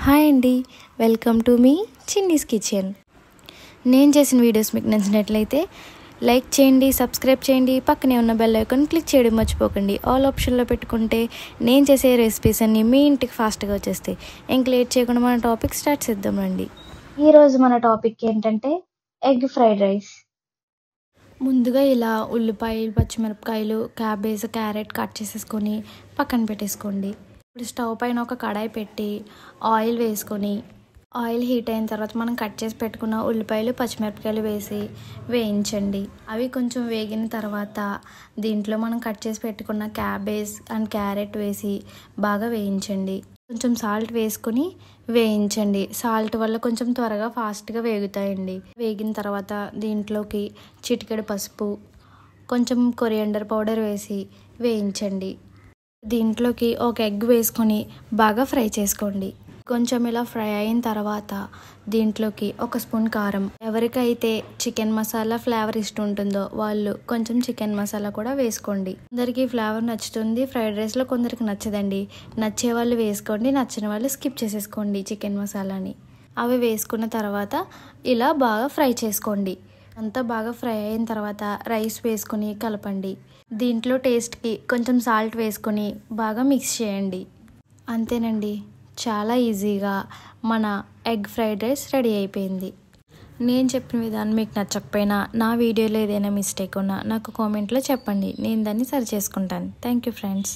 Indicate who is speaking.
Speaker 1: Hi అండి, welcome to me Chinni's kitchen. నేను చేసిన వీడియోస్ మీకు నచ్చినట్లయితే లైక్ చేయండి, సబ్స్క్రైబ్ చేయండి, పక్కనే ఉన్న బెల్ ఐకాన్ క్లిక్ చేయడం మర్చిపోకండి. ఆల్ ఆప్షన్లో పెట్టుకుంటే నేను చేసే రెసిపీస్ అన్నీ మీ ఇంటికి ఫాస్ట్గా వచ్చేస్తాయి. ఇంక లేట్ చేయకుండా మన టాపిక్ స్టార్ట్ చేద్దామండి. ఈరోజు మన టాపిక్ ఏంటంటే ఎగ్ ఫ్రైడ్ రైస్. ముందుగా ఇలా ఉల్లిపాయలు, పచ్చిమిరపకాయలు, క్యాబేజ్, క్యారెట్ కట్ చేసేసుకొని పక్కన పెట్టేసుకోండి. ఇప్పుడు స్టవ్ పైన ఒక కడాయి పెట్టి ఆయిల్ వేసుకొని, ఆయిల్ హీట్ అయిన తర్వాత మనం కట్ చేసి పెట్టుకున్న ఉల్లిపాయలు, పచ్చిమిరపకాయలు వేసి వేయించండి. అవి కొంచెం వేగిన తర్వాత దీంట్లో మనం కట్ చేసి పెట్టుకున్న క్యాబేజ్ అండ్ క్యారెట్ వేసి బాగా వేయించండి. కొంచెం సాల్ట్ వేసుకొని వేయించండి. సాల్ట్ వల్ల కొంచెం త్వరగా ఫాస్ట్గా వేగుతాయండి. వేగిన తర్వాత దీంట్లోకి చిటికెడు పసుపు, కొంచెం కొరియాండర్ పౌడర్ వేసి వేయించండి. దీంట్లోకి ఒక ఎగ్ వేసుకొని బాగా ఫ్రై చేసుకోండి. కొంచెం ఇలా ఫ్రై అయిన తర్వాత దీంట్లోకి ఒక స్పూన్ కారం, ఎవరికైతే చికెన్ మసాలా ఫ్లేవర్ ఇష్టం ఉంటుందో వాళ్ళు కొంచెం చికెన్ మసాలా కూడా వేసుకోండి. కొందరికి ఫ్లేవర్ నచ్చుతుంది ఫ్రైడ్ రైస్లో, కొందరికి నచ్చదండి. నచ్చే వాళ్ళు వేసుకోండి, నచ్చని వాళ్ళు స్కిప్ చేసేసుకోండి చికెన్ మసాలాని. అవి వేసుకున్న తర్వాత ఇలా బాగా ఫ్రై చేసుకోండి. అంతా బాగా ఫ్రై అయిన తర్వాత రైస్ వేసుకొని కలపండి. దీంట్లో టేస్ట్కి కొంచెం సాల్ట్ వేసుకొని బాగా మిక్స్ చేయండి. అంతేనండి, చాలా ఈజీగా మన ఎగ్ ఫ్రైడ్ రైస్ రెడీ అయిపోయింది. నేను చెప్పిన విధానం మీకు నచ్చకపోయినా, నా వీడియోలో ఏదైనా మిస్టేక్ ఉన్నా నాకు కామెంట్లో చెప్పండి. నేను దాన్ని సరి చేసుకుంటాను. Thank you friends.